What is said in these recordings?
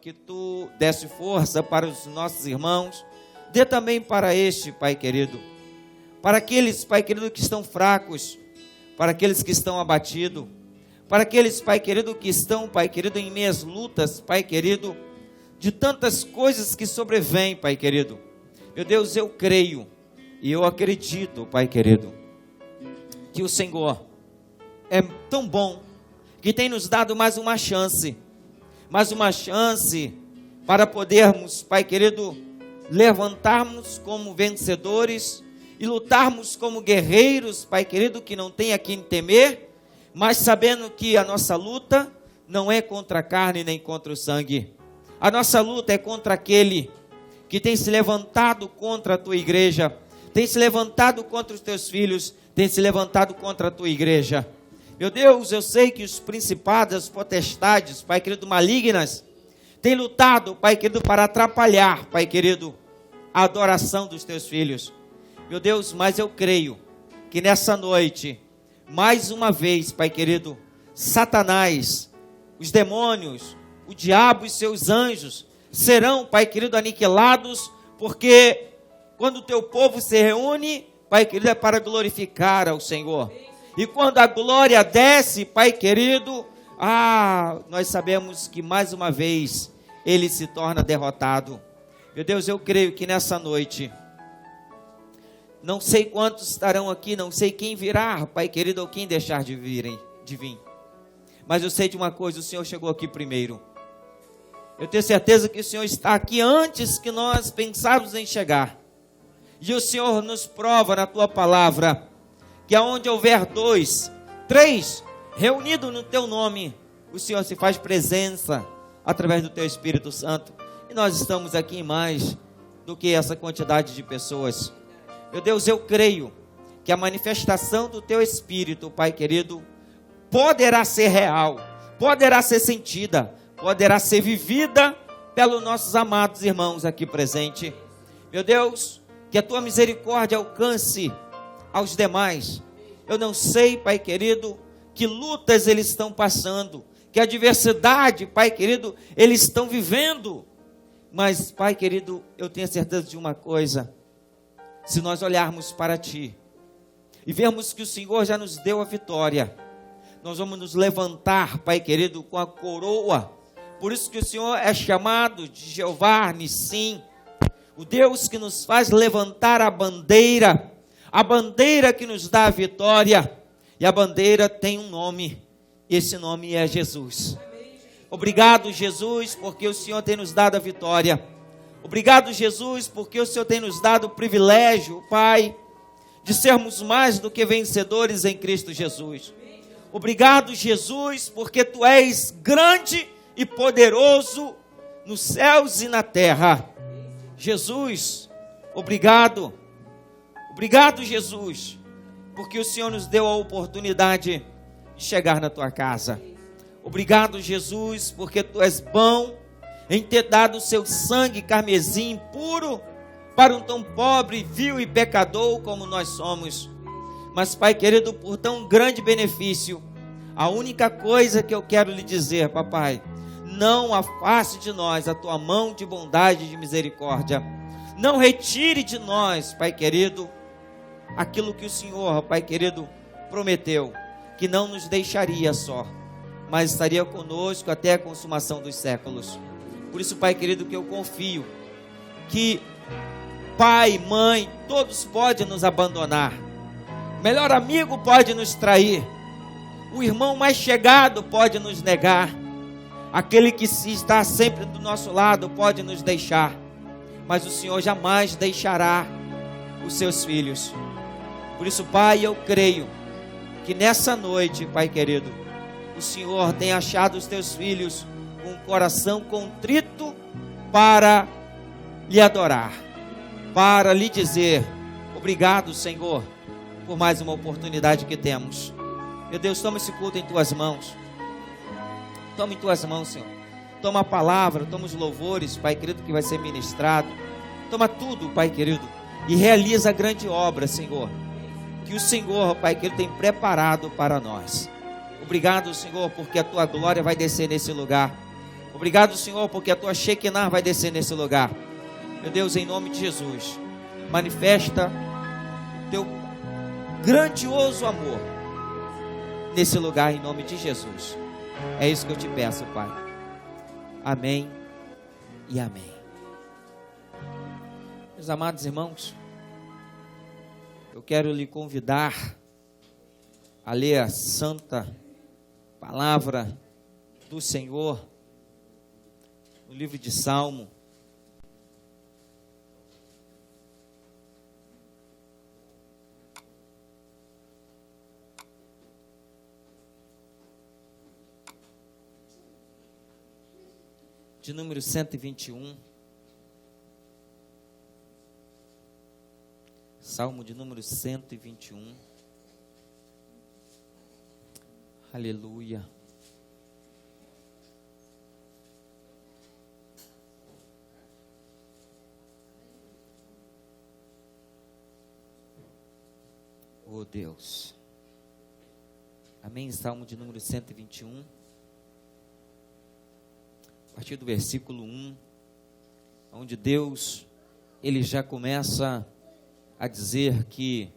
Que tu desse força para os nossos irmãos, dê também para este, Pai querido, para aqueles, Pai querido, que estão fracos, para aqueles que estão abatidos, para aqueles, Pai querido, que estão, Pai querido, em meias lutas, Pai querido, de tantas coisas que sobrevêm, Pai querido. Meu Deus, eu creio e eu acredito, Pai querido, que o Senhor é tão bom que tem nos dado mais uma chance para podermos, Pai querido, levantarmos como vencedores e lutarmos como guerreiros, Pai querido, que não tem a quem temer, mas sabendo que a nossa luta não é contra a carne nem contra o sangue. A nossa luta é contra aquele que tem se levantado contra a tua igreja, tem se levantado contra os teus filhos, tem se levantado contra a tua igreja. Meu Deus, eu sei que os principados, as potestades, Pai querido, malignas, têm lutado, Pai querido, para atrapalhar, Pai querido, a adoração dos teus filhos. Meu Deus, mas eu creio que nessa noite, mais uma vez, Pai querido, Satanás, os demônios, o diabo e seus anjos serão, Pai querido, aniquilados, porque quando o teu povo se reúne, Pai querido, é para glorificar ao Senhor. E quando a glória desce, Pai querido, nós sabemos que mais uma vez ele se torna derrotado. Meu Deus, eu creio que nessa noite, não sei quantos estarão aqui, não sei quem virá, Pai querido, ou quem deixar de vir. Mas eu sei de uma coisa, o Senhor chegou aqui primeiro. Eu tenho certeza que o Senhor está aqui antes que nós pensarmos em chegar. E o Senhor nos prova na tua palavra que aonde houver 2, 3 reunidos no teu nome, o Senhor se faz presença através do teu Espírito Santo. E nós estamos aqui em mais do que essa quantidade de pessoas. Meu Deus, eu creio que a manifestação do teu Espírito, Pai querido, poderá ser real, poderá ser sentida, poderá ser vivida pelos nossos amados irmãos aqui presentes. Meu Deus, que a tua misericórdia alcance aos demais. Eu não sei, Pai querido, que lutas eles estão passando, que adversidade, Pai querido, eles estão vivendo. Mas, Pai querido, eu tenho certeza de uma coisa: se nós olharmos para Ti e vermos que o Senhor já nos deu a vitória, nós vamos nos levantar, Pai querido, com a coroa. Por isso que o Senhor é chamado de Jeová Nissim, o Deus que nos faz levantar a bandeira que nos dá a vitória. E a bandeira tem um nome, esse nome é Jesus. Obrigado, Jesus, porque o Senhor tem nos dado a vitória. Obrigado, Jesus, porque o Senhor tem nos dado o privilégio, Pai, de sermos mais do que vencedores em Cristo Jesus. Obrigado, Jesus, porque Tu és grande e poderoso nos céus e na terra. Jesus, obrigado. Obrigado, Jesus, porque o Senhor nos deu a oportunidade de chegar na Tua casa. Obrigado, Jesus, porque Tu és bom em ter dado o Seu sangue carmesim puro para um tão pobre, vil e pecador como nós somos. Mas, Pai querido, por tão grande benefício, a única coisa que eu quero lhe dizer, papai, não afaste de nós a Tua mão de bondade e de misericórdia. Não retire de nós, Pai querido, aquilo que o Senhor, Pai querido, prometeu, que não nos deixaria só, mas estaria conosco até a consumação dos séculos. Por isso, Pai querido, que eu confio que pai, mãe, todos podem nos abandonar, o melhor amigo pode nos trair, o irmão mais chegado pode nos negar, aquele que está sempre do nosso lado pode nos deixar, mas o Senhor jamais deixará os seus filhos. Por isso, Pai, eu creio que nessa noite, Pai querido, o Senhor tem achado os teus filhos com um coração contrito para lhe adorar, para lhe dizer: obrigado, Senhor, por mais uma oportunidade que temos. Meu Deus, toma esse culto em Tuas mãos. Toma em Tuas mãos, Senhor. Toma a palavra, toma os louvores, Pai querido, que vai ser ministrado. Toma tudo, Pai querido, e realiza a grande obra, Senhor, que o Senhor, Pai querido, tem preparado para nós. Obrigado, Senhor, porque a Tua glória vai descer nesse lugar. Obrigado, Senhor, porque a tua Shekinah vai descer nesse lugar. Meu Deus, em nome de Jesus, manifesta teu grandioso amor nesse lugar, em nome de Jesus. É isso que eu te peço, Pai. Amém e amém. Meus amados irmãos, eu quero lhe convidar a ler a santa palavra do Senhor no livro de Salmo. De número 121. Salmo de número 121. Aleluia. Oh Deus. Amém. Salmo de número 121. A partir do versículo 1, onde Deus, Ele já começa a dizer que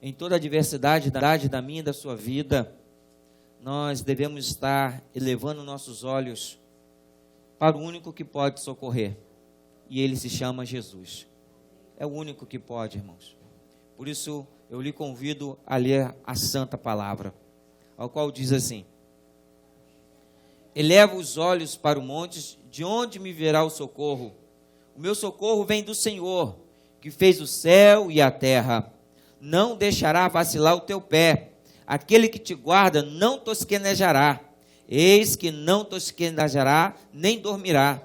em toda a adversidade da minha e da sua vida, nós devemos estar elevando nossos olhos para o único que pode socorrer, e Ele se chama Jesus. É o único que pode, irmãos. Por isso, eu lhe convido a ler a santa palavra, ao qual diz assim: eleva os olhos para o monte, de onde me virá o socorro? O meu socorro vem do Senhor, que fez o céu e a terra. Não deixará vacilar o teu pé. Aquele que te guarda não tosquenejará. Eis que não tosquenejará, nem dormirá.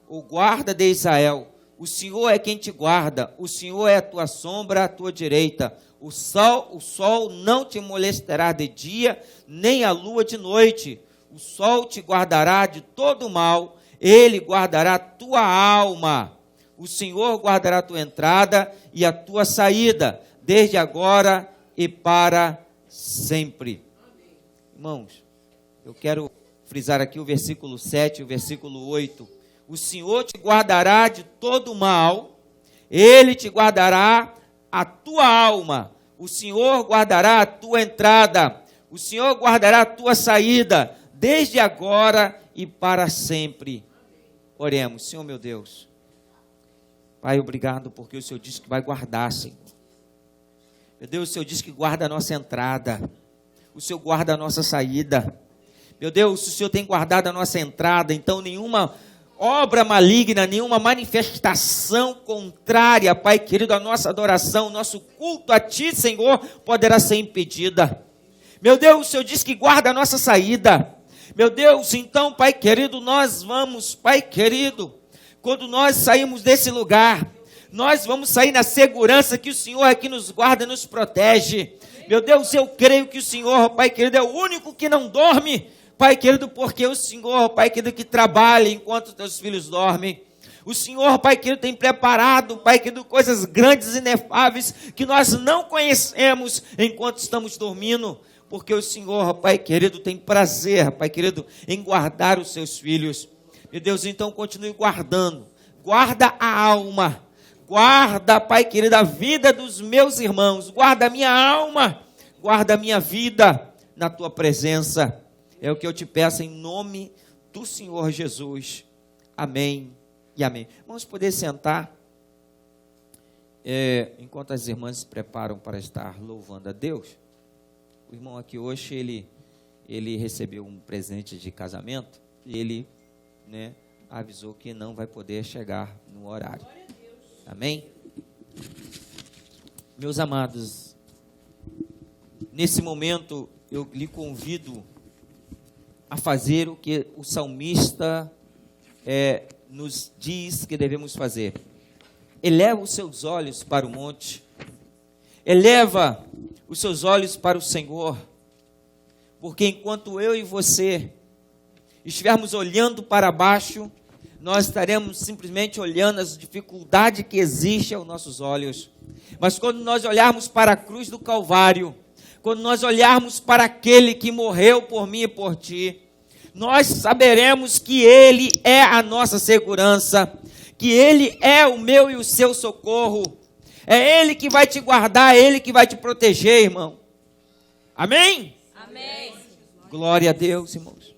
O guarda de Israel, o Senhor é quem te guarda. O Senhor é a tua sombra à tua direita. O sol não te molestará de dia, nem a lua de noite. O sol te guardará de todo mal, ele guardará a tua alma. O Senhor guardará a tua entrada e a tua saída, desde agora e para sempre. Irmãos, eu quero frisar aqui o versículo 7 e o versículo 8. O Senhor te guardará de todo mal, ele te guardará a tua alma. O Senhor guardará a tua entrada, o Senhor guardará a tua saída, desde agora e para sempre. Oremos. Senhor meu Deus, Pai, obrigado porque o Senhor disse que vai guardar, Senhor. Meu Deus, o Senhor disse que guarda a nossa entrada, o Senhor guarda a nossa saída. Meu Deus, se o Senhor tem guardado a nossa entrada, então nenhuma obra maligna, nenhuma manifestação contrária, Pai querido, à nossa adoração, nosso culto a Ti, Senhor, poderá ser impedida. Meu Deus, o Senhor disse que guarda a nossa saída. Meu Deus, então, Pai querido, nós vamos, Pai querido, quando nós saímos desse lugar, nós vamos sair na segurança que o Senhor é que nos guarda e nos protege. Meu Deus, eu creio que o Senhor, Pai querido, é o único que não dorme, Pai querido, porque o Senhor, Pai querido, que trabalha enquanto os teus filhos dormem. O Senhor, Pai querido, tem preparado, Pai querido, coisas grandes e inefáveis que nós não conhecemos enquanto estamos dormindo. Porque o Senhor, Pai querido, tem prazer, Pai querido, em guardar os seus filhos. Meu Deus, então continue guardando. Guarda a alma. Guarda, Pai querido, a vida dos meus irmãos. Guarda a minha alma. Guarda a minha vida na Tua presença. É o que eu te peço em nome do Senhor Jesus. Amém e amém. Vamos poder sentar. Enquanto as irmãs se preparam para estar louvando a Deus. O irmão aqui hoje, ele recebeu um presente de casamento e ele, avisou que não vai poder chegar no horário. Amém? Meus amados, nesse momento eu lhe convido a fazer o que o salmista nos diz que devemos fazer. Eleva os seus olhos para o monte. Eleva os seus olhos para o Senhor, porque enquanto eu e você estivermos olhando para baixo, nós estaremos simplesmente olhando as dificuldades que existem aos nossos olhos. Mas quando nós olharmos para a cruz do Calvário, quando nós olharmos para aquele que morreu por mim e por ti, nós saberemos que Ele é a nossa segurança, que Ele é o meu e o seu socorro. É Ele que vai te guardar, é Ele que vai te proteger, irmão. Amém? Amém. Glória a Deus, irmãos.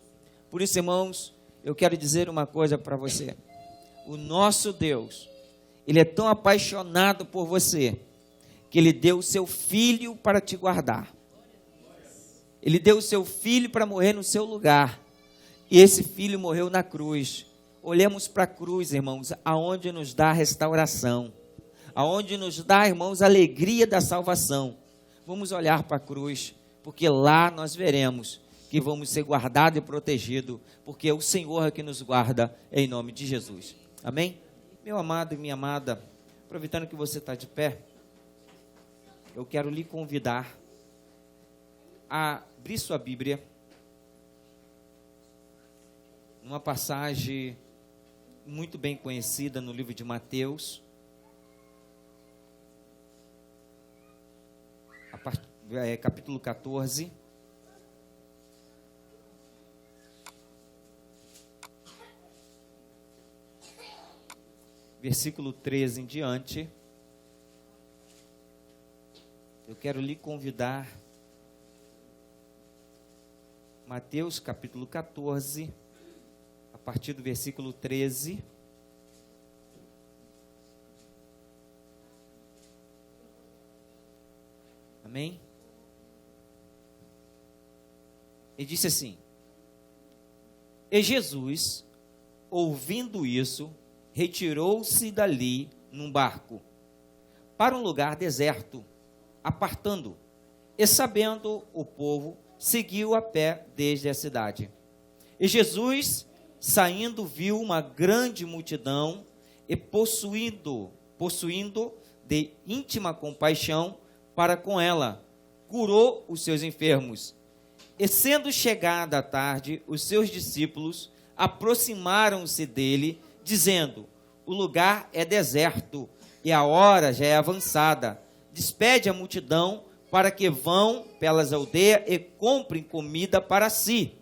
Por isso, irmãos, eu quero dizer uma coisa para você. O nosso Deus, Ele é tão apaixonado por você, que Ele deu o seu Filho para te guardar. Ele deu o seu Filho para morrer no seu lugar. E esse Filho morreu na cruz. Olhemos para a cruz, irmãos, aonde nos dá restauração. Aonde nos dá, irmãos, a alegria da salvação. Vamos olhar para a cruz, porque lá nós veremos que vamos ser guardados e protegidos, porque é o Senhor que nos guarda, em nome de Jesus. Amém? Meu amado e minha amada, aproveitando que você está de pé, eu quero lhe convidar a abrir sua Bíblia numa passagem muito bem conhecida no livro de Mateus, capítulo 14. Versículo 13 em diante. Eu quero lhe convidar, Mateus capítulo 14, a partir do versículo 13. Amém? Ele disse assim: E Jesus, ouvindo isso, retirou-se dali num barco, para um lugar deserto, apartando, e sabendo o povo, seguiu a pé desde a cidade. E Jesus, saindo, viu uma grande multidão, e possuindo de íntima compaixão para com ela, curou os seus enfermos. E sendo chegada a tarde, os seus discípulos aproximaram-se dele, dizendo: O lugar é deserto, e a hora já é avançada. Despede a multidão, para que vão pelas aldeias e comprem comida para si.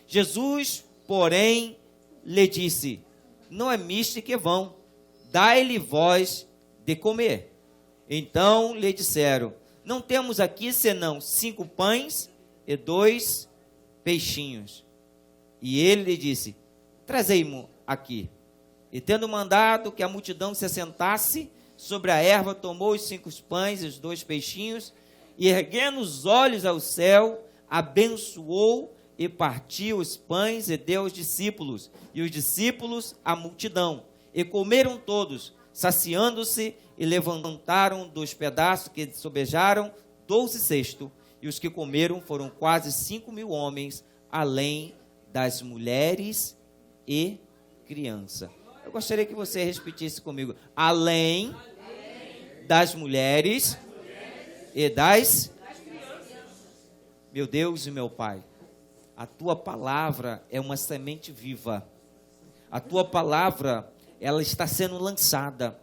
Jesus, porém, lhe disse: Não é misto que vão, dai-lhe vós de comer. Então lhe disseram: Não temos aqui senão 5 pães e 2 peixinhos. E ele lhe disse: Trazei-mo aqui. E tendo mandado que a multidão se assentasse sobre a erva, tomou os 5 pães e os 2 peixinhos, e erguendo os olhos ao céu, abençoou e partiu os pães e deu aos discípulos, e os discípulos à multidão. E comeram todos, saciando-se, e levantaram dos pedaços que sobejaram 12 cestos, e os que comeram foram quase 5.000 homens, além das mulheres e crianças. Eu gostaria que você repetisse comigo: além das mulheres e das crianças. Meu Deus e meu Pai, a tua palavra é uma semente viva. A tua palavra, ela está sendo lançada.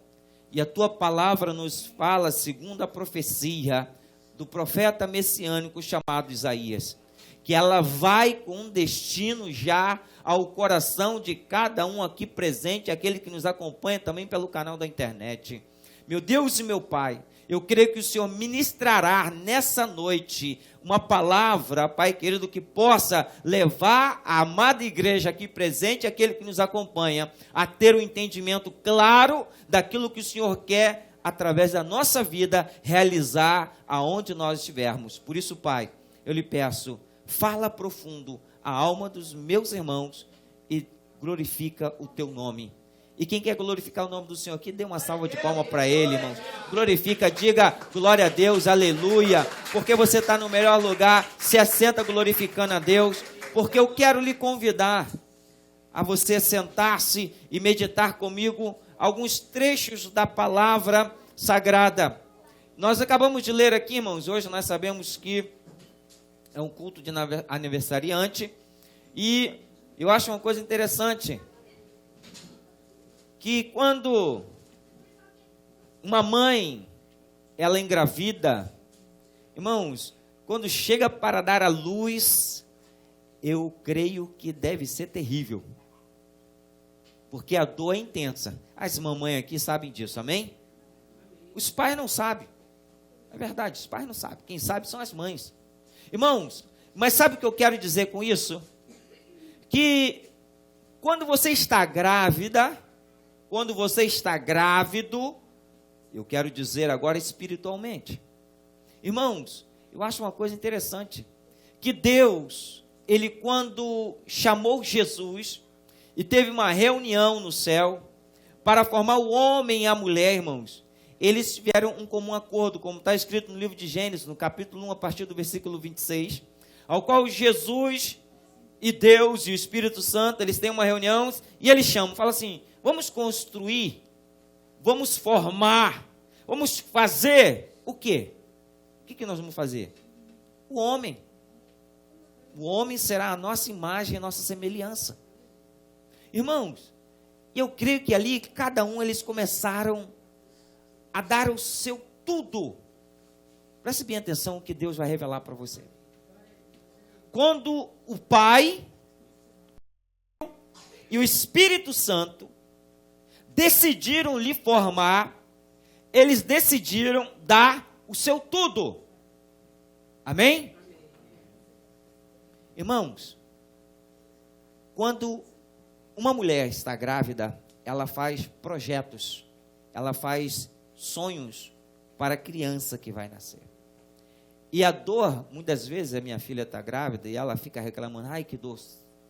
E a tua palavra nos fala, segundo a profecia do profeta messiânico chamado Isaías, que ela vai com um destino já ao coração de cada um aqui presente, aquele que nos acompanha também pelo canal da internet. Meu Deus e meu Pai, eu creio que o Senhor ministrará nessa noite uma palavra, Pai querido, que possa levar a amada igreja aqui presente, aquele que nos acompanha, a ter um entendimento claro daquilo que o Senhor quer, através da nossa vida, realizar aonde nós estivermos. Por isso, Pai, eu lhe peço, fala profundo a alma dos meus irmãos e glorifica o teu nome. E quem quer glorificar o nome do Senhor aqui, dê uma salva de palmas para Ele, irmãos. Glorifica, diga glória a Deus, aleluia, porque você está no melhor lugar. Se assenta glorificando a Deus, porque eu quero lhe convidar a você sentar-se e meditar comigo alguns trechos da palavra sagrada. Nós acabamos de ler aqui, irmãos, hoje nós sabemos que é um culto de aniversariante, e eu acho uma coisa interessante, que quando uma mãe, ela engravida, irmãos, quando chega para dar à luz, eu creio que deve ser terrível. Porque a dor é intensa. As mamães aqui sabem disso, amém? Os pais não sabem. É verdade, os pais não sabem. Quem sabe são as mães. Irmãos, mas sabe o que eu quero dizer com isso? Que quando você está grávida, quando você está grávido, eu quero dizer agora espiritualmente. Irmãos, eu acho uma coisa interessante. Que Deus, Ele quando chamou Jesus e teve uma reunião no céu para formar o homem e a mulher, irmãos, eles tiveram um comum acordo, como está escrito no livro de Gênesis, no capítulo 1, a partir do versículo 26, ao qual Jesus e Deus e o Espírito Santo, eles têm uma reunião e eles chamam, falam assim, vamos construir, vamos formar, vamos fazer o quê? O que nós vamos fazer? O homem. O homem será a nossa imagem, a nossa semelhança. Irmãos, eu creio que ali, cada um, eles começaram a dar o seu tudo. Preste bem atenção o que Deus vai revelar para você. Quando o Pai e o Espírito Santo decidiram lhe formar, eles decidiram dar o seu tudo. Amém? Irmãos, quando uma mulher está grávida, ela faz projetos, ela faz sonhos para a criança que vai nascer. E a dor, muitas vezes a minha filha está grávida e ela fica reclamando, ai que dor,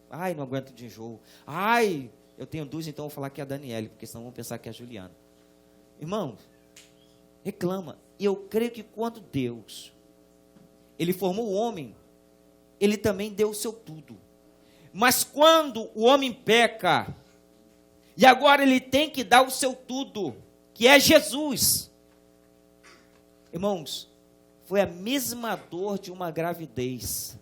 ai não aguento de enjoo, ai eu tenho duas, então vou falar que é a Daniele, porque senão vão pensar que é a Juliana. Irmãos, reclama. E eu creio que quando Deus, Ele formou o homem, Ele também deu o seu tudo. Mas quando o homem peca, e agora ele tem que dar o seu tudo, que é Jesus. Irmãos, foi a mesma dor de uma gravidez.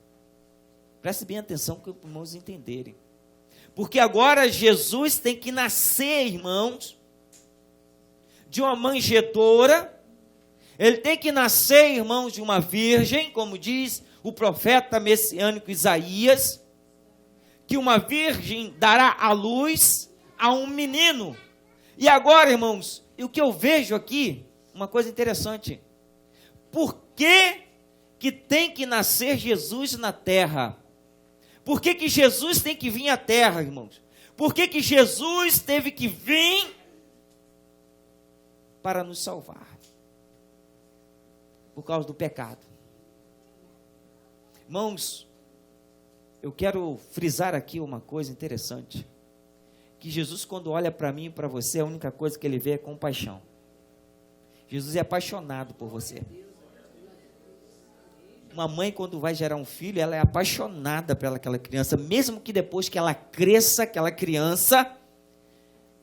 Preste bem atenção para os irmãos entenderem. Porque agora Jesus tem que nascer, irmãos, de uma manjedoura. Ele tem que nascer, irmãos, de uma virgem, como diz o profeta messiânico Isaías, que uma virgem dará à luz a um menino. E agora, irmãos, o que eu vejo aqui, uma coisa interessante. Por que tem que nascer Jesus na terra? Por que Jesus tem que vir à terra, irmãos? Por que Jesus teve que vir para nos salvar? Por causa do pecado. Irmãos, eu quero frisar aqui uma coisa interessante. Que Jesus, quando olha para mim e para você, a única coisa que Ele vê é compaixão. Jesus é apaixonado por você. Uma mãe, quando vai gerar um filho, ela é apaixonada pelaquela criança, mesmo que depois que ela cresça, aquela criança,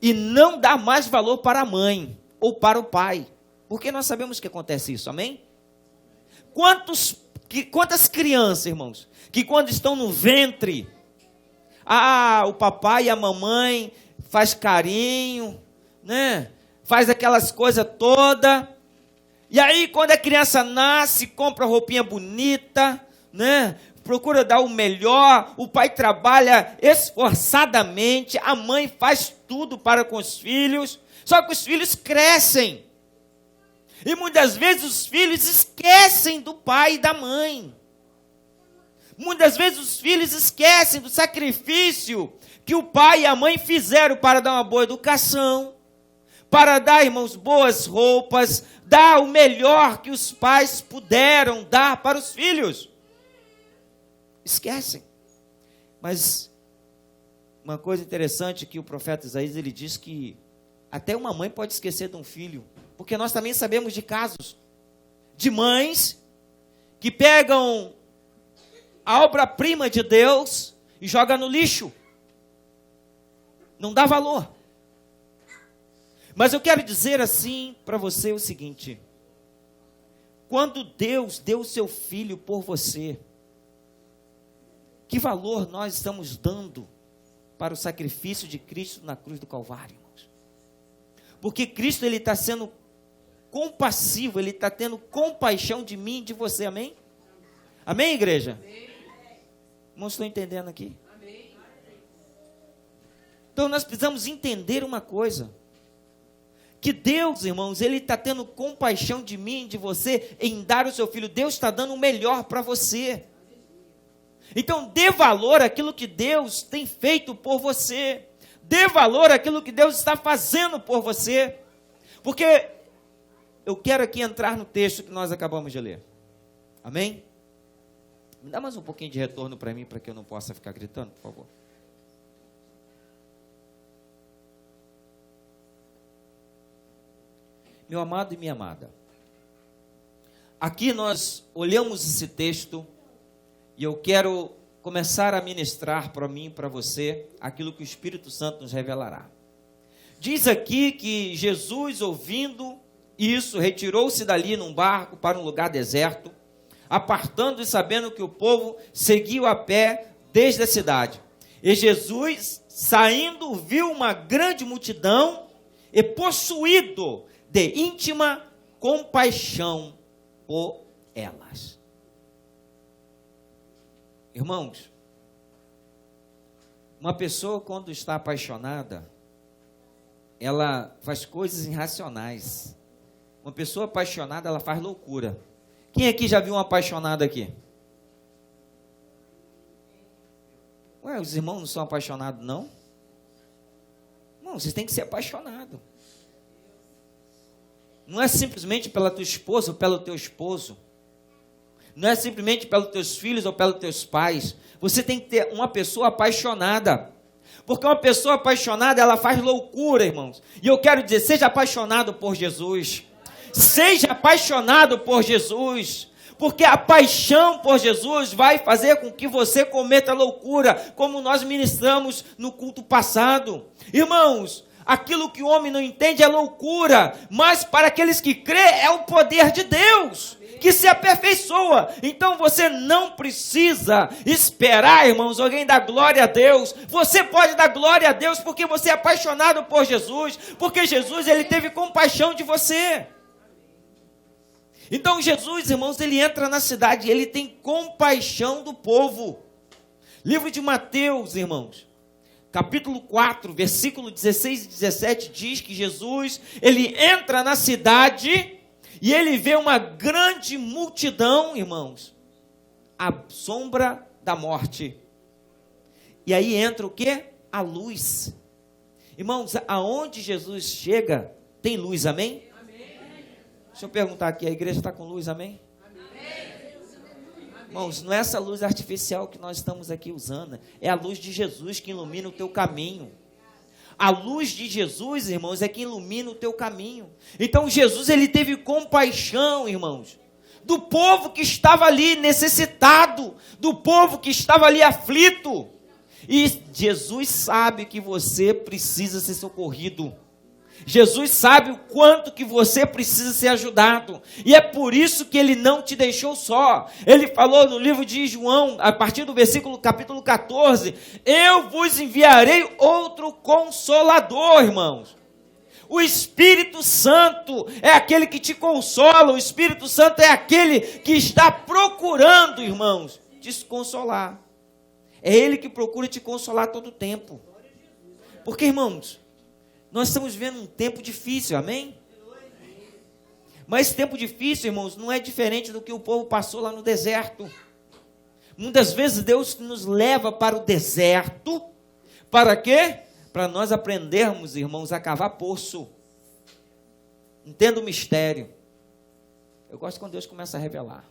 e não dá mais valor para a mãe ou para o pai. Porque nós sabemos que acontece isso, amém? Quantas crianças, irmãos, que quando estão no ventre, o papai e a mamãe faz carinho, né? Faz aquelas coisas todas. E aí, quando a criança nasce, compra roupinha bonita, né? Procura dar o melhor, o pai trabalha esforçadamente, a mãe faz tudo para com os filhos, só que os filhos crescem. E muitas vezes os filhos esquecem do pai e da mãe. Muitas vezes os filhos esquecem do sacrifício que o pai e a mãe fizeram para dar uma boa educação, para dar, irmãos, boas roupas, dar o melhor que os pais puderam dar para os filhos. Esquecem. Mas uma coisa interessante que o profeta Isaías, ele diz que até uma mãe pode esquecer de um filho, porque nós também sabemos de casos de mães que pegam a obra-prima de Deus e joga no lixo. Não dá valor. Mas eu quero dizer assim para você o seguinte: quando Deus deu o seu filho por você, que valor nós estamos dando para o sacrifício de Cristo na cruz do Calvário, irmãos? Porque Cristo, Ele está sendo compassivo, Ele está tendo compaixão de mim e de você, amém? Amém, igreja? Irmãos, estão entendendo aqui? Então nós precisamos entender uma coisa. Que Deus, irmãos, Ele está tendo compaixão de mim, de você, em dar o seu filho. Deus está dando o melhor para você. Então dê valor àquilo que Deus tem feito por você. Dê valor àquilo que Deus está fazendo por você. Porque eu quero aqui entrar no texto que nós acabamos de ler. Amém? Me dá mais um pouquinho de retorno para mim, para que eu não possa ficar gritando, por favor. Meu amado e minha amada, aqui nós olhamos esse texto e eu quero começar a ministrar para mim e para você aquilo que o Espírito Santo nos revelará. Diz aqui que Jesus, ouvindo isso, retirou-se dali num barco para um lugar deserto, apartando e sabendo que o povo seguiu a pé desde a cidade. E Jesus, saindo, viu uma grande multidão e possuído de íntima compaixão por elas. Irmãos, uma pessoa quando está apaixonada, ela faz coisas irracionais. Uma pessoa apaixonada, ela faz loucura. Quem aqui já viu um apaixonado aqui? Ué, os irmãos não são apaixonados, não? Não, vocês têm que ser apaixonados. Não é simplesmente pela tua esposa ou pelo teu esposo. Não é simplesmente pelos teus filhos ou pelos teus pais. Você tem que ter uma pessoa apaixonada. Porque uma pessoa apaixonada, ela faz loucura, irmãos. E eu quero dizer, seja apaixonado por Jesus. Seja apaixonado por Jesus. Porque a paixão por Jesus vai fazer com que você cometa loucura, como nós ministramos no culto passado. Irmãos, aquilo que o homem não entende é loucura, mas para aqueles que crê é o poder de Deus, que se aperfeiçoa. Então você não precisa esperar, irmãos, alguém dar glória a Deus. Você pode dar glória a Deus porque você é apaixonado por Jesus, porque Jesus, Ele teve compaixão de você. Então Jesus, irmãos, Ele entra na cidade, Ele tem compaixão do povo. Livro de Mateus, irmãos, capítulo 4, versículo 16 e 17, diz que Jesus, Ele entra na cidade e Ele vê uma grande multidão, irmãos, à sombra da morte. E aí entra o quê? A luz. Irmãos, aonde Jesus chega, tem luz, amém? Deixa eu perguntar aqui, a igreja está com luz, amém? Amém? Irmãos, não é essa luz artificial que nós estamos aqui usando, é a luz de Jesus que ilumina o teu caminho. A luz de Jesus, irmãos, é que ilumina o teu caminho. Então Jesus, Ele teve compaixão, irmãos, do povo que estava ali necessitado, do povo que estava ali aflito. E Jesus sabe que você precisa ser socorrido. Jesus sabe o quanto que você precisa ser ajudado. E é por isso que Ele não te deixou só. Ele falou no livro de João, a partir do capítulo 14, eu vos enviarei outro consolador, irmãos. O Espírito Santo é aquele que te consola. O Espírito Santo é aquele que está procurando, irmãos, te consolar. É Ele que procura te consolar todo o tempo. Porque, irmãos, nós estamos vivendo um tempo difícil, amém? Mas esse tempo difícil, irmãos, não é diferente do que o povo passou lá no deserto. Muitas vezes Deus nos leva para o deserto. Para quê? Para nós aprendermos, irmãos, a cavar poço. Entenda o mistério. Eu gosto quando Deus começa a revelar.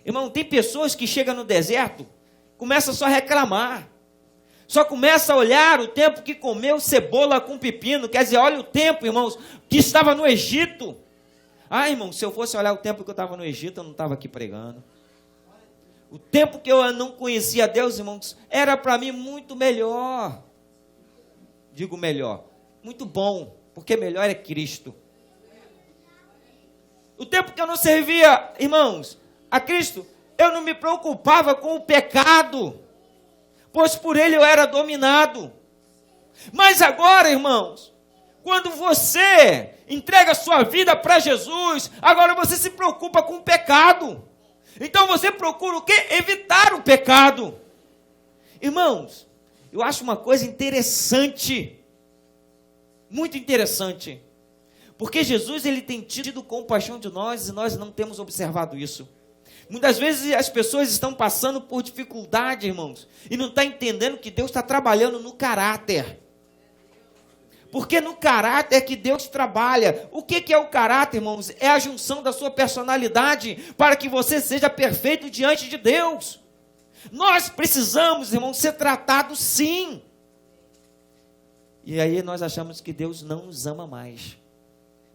Irmão, tem pessoas que chegam no deserto, começam só a reclamar. Só começa a olhar o tempo que comeu cebola com pepino. Quer dizer, olha o tempo, irmãos, que estava no Egito. Ah, irmão, se eu fosse olhar o tempo que eu estava no Egito, eu não estava aqui pregando. O tempo que eu não conhecia Deus, irmãos, era para mim muito melhor. Digo melhor, muito bom, porque melhor é Cristo. O tempo que eu não servia, irmãos, a Cristo, eu não me preocupava com o pecado, pois por ele eu era dominado. Mas agora, irmãos, quando você entrega a sua vida para Jesus, agora você se preocupa com o pecado. Então você procura o quê? Evitar o pecado. Irmãos, eu acho uma coisa interessante, muito interessante, porque Jesus, ele tem tido compaixão de nós e nós não temos observado isso. Muitas vezes as pessoas estão passando por dificuldade, irmãos, e não estão entendendo que Deus está trabalhando no caráter. Porque no caráter é que Deus trabalha. O que é o caráter, irmãos? É a junção da sua personalidade para que você seja perfeito diante de Deus. Nós precisamos, irmãos, ser tratados sim. E aí nós achamos que Deus não nos ama mais.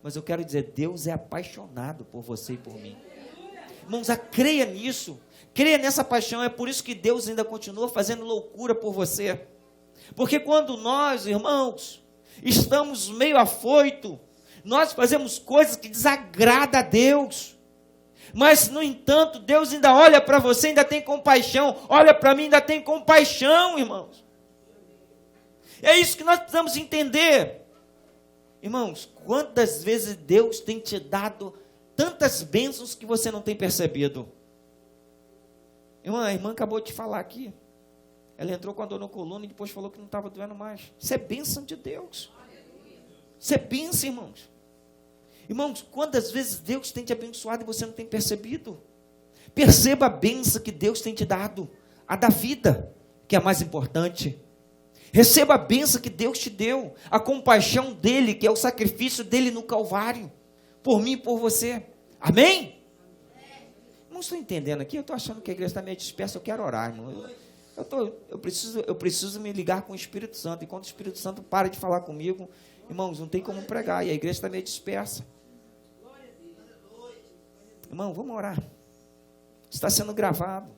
Mas eu quero dizer, Deus é apaixonado por você e por mim. Irmãos, creia nisso. Creia nessa paixão. É por isso que Deus ainda continua fazendo loucura por você. Porque quando nós, irmãos, estamos meio afoito, nós fazemos coisas que desagradam a Deus, mas no entanto, Deus ainda olha para você, ainda tem compaixão, olha para mim, ainda tem compaixão, irmãos. É isso que nós precisamos entender. Irmãos, quantas vezes Deus tem te dado tantas bênçãos que você não tem percebido? A irmã acabou de falar aqui. Ela entrou com a dor na coluna e depois falou que não estava doendo mais. Isso é bênção de Deus. Isso é bênção, irmãos. Irmãos, quantas vezes Deus tem te abençoado e você não tem percebido? Perceba a bênção que Deus tem te dado. A da vida, que é a mais importante. Receba a bênção que Deus te deu. A compaixão dele, que é o sacrifício dele no Calvário. Por mim e por você. Amém? Não estou entendendo aqui. Eu estou achando que a igreja está meio dispersa. Eu quero orar, irmão. Eu preciso me ligar com o Espírito Santo. E quando o Espírito Santo para de falar comigo, irmãos, não tem como pregar. E a igreja está meio dispersa. Irmão, vamos orar. Está sendo gravado.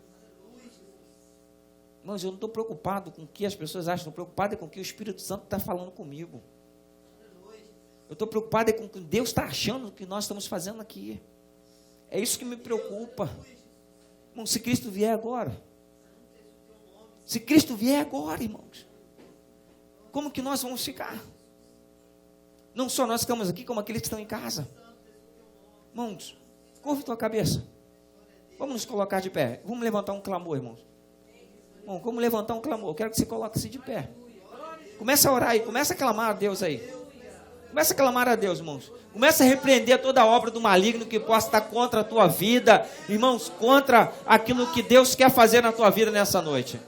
Irmãos, eu não estou preocupado com o que as pessoas acham. Estou preocupado com o que o Espírito Santo está falando comigo. Eu estou preocupado com o que Deus está achando do que nós estamos fazendo aqui. É isso que me preocupa. Irmão, se Cristo vier agora. Se Cristo vier agora, irmãos, como que nós vamos ficar? Não só nós ficamos aqui, como aqueles que estão em casa. Irmãos, curva tua cabeça. Vamos nos colocar de pé. Vamos levantar um clamor, irmãos. Bom, vamos levantar um clamor. Eu quero que você coloque-se de pé. Começa a orar aí, começa a clamar a Deus aí. Começa a clamar a Deus, irmãos. Começa a repreender toda a obra do maligno que possa estar contra a tua vida. Irmãos, contra aquilo que Deus quer fazer na tua vida nessa noite.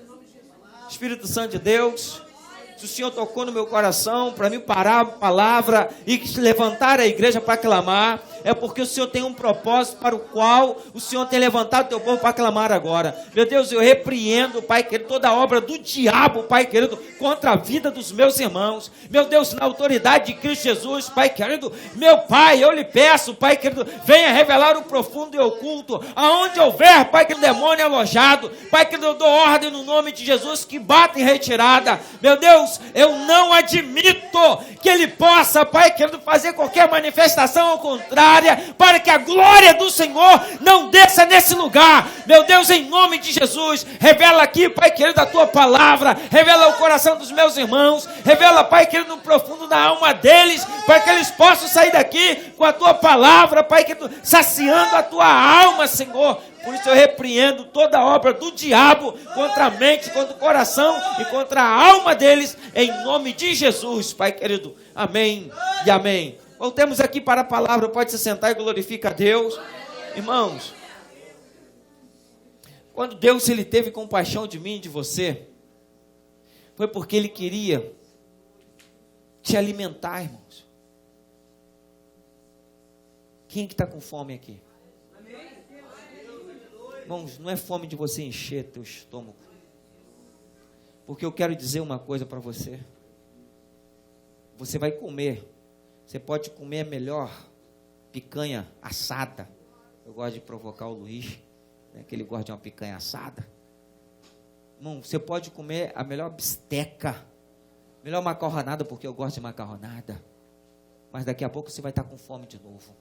Espírito Santo de Deus, se o Senhor tocou no meu coração para me parar a palavra e levantar a igreja para clamar, é porque o Senhor tem um propósito para o qual o Senhor tem levantado o teu povo para clamar agora. Meu Deus, eu repreendo, Pai querido, toda a obra do diabo, Pai querido, contra a vida dos meus irmãos. Meu Deus, na autoridade de Cristo Jesus, Pai querido, meu Pai, eu lhe peço, Pai querido, venha revelar o profundo e oculto, aonde houver, Pai querido, demônio alojado, Pai querido, eu dou ordem no nome de Jesus que bata em retirada. Meu Deus, eu não admito que ele possa, Pai querido, fazer qualquer manifestação ao contrário, para que a glória do Senhor não desça nesse lugar. Meu Deus, em nome de Jesus, revela aqui, Pai querido, a tua palavra, revela o coração dos meus irmãos, revela, Pai querido, no profundo da alma deles, para que eles possam sair daqui com a tua palavra, Pai querido, saciando a tua alma, Senhor. Por isso eu repreendo toda a obra do diabo contra a mente, contra o coração e contra a alma deles, em nome de Jesus, Pai querido. Amém e amém. Voltemos aqui para a palavra, pode se sentar e glorifica a Deus. Irmãos, quando Deus ele teve compaixão de mim e de você, foi porque Ele queria te alimentar, irmãos. Quem que está com fome aqui? Irmãos, não é fome de você encher teu estômago. Porque eu quero dizer uma coisa para você. Você vai comer. Você pode comer a melhor picanha assada. Eu gosto de provocar o Luiz, né, que ele gosta de uma picanha assada. Irmão, você pode comer a melhor bisteca, melhor macarronada, porque eu gosto de macarronada. Mas daqui a pouco você vai estar com fome de novo.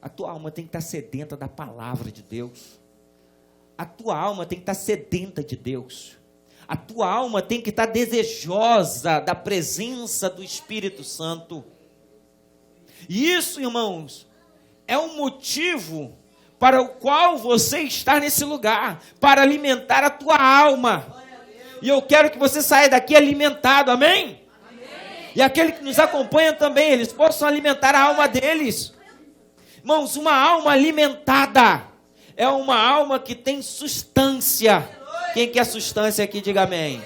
A tua alma tem que estar sedenta da palavra de Deus. A tua alma tem que estar sedenta de Deus. A tua alma tem que estar desejosa da presença do Espírito Santo. E isso, irmãos, é um motivo para o qual você está nesse lugar, para alimentar a tua alma. E eu quero que você saia daqui alimentado, amém? E aquele que nos acompanha também, eles possam alimentar a alma deles. Irmãos, uma alma alimentada é uma alma que tem substância. Quem quer substância aqui, diga amém.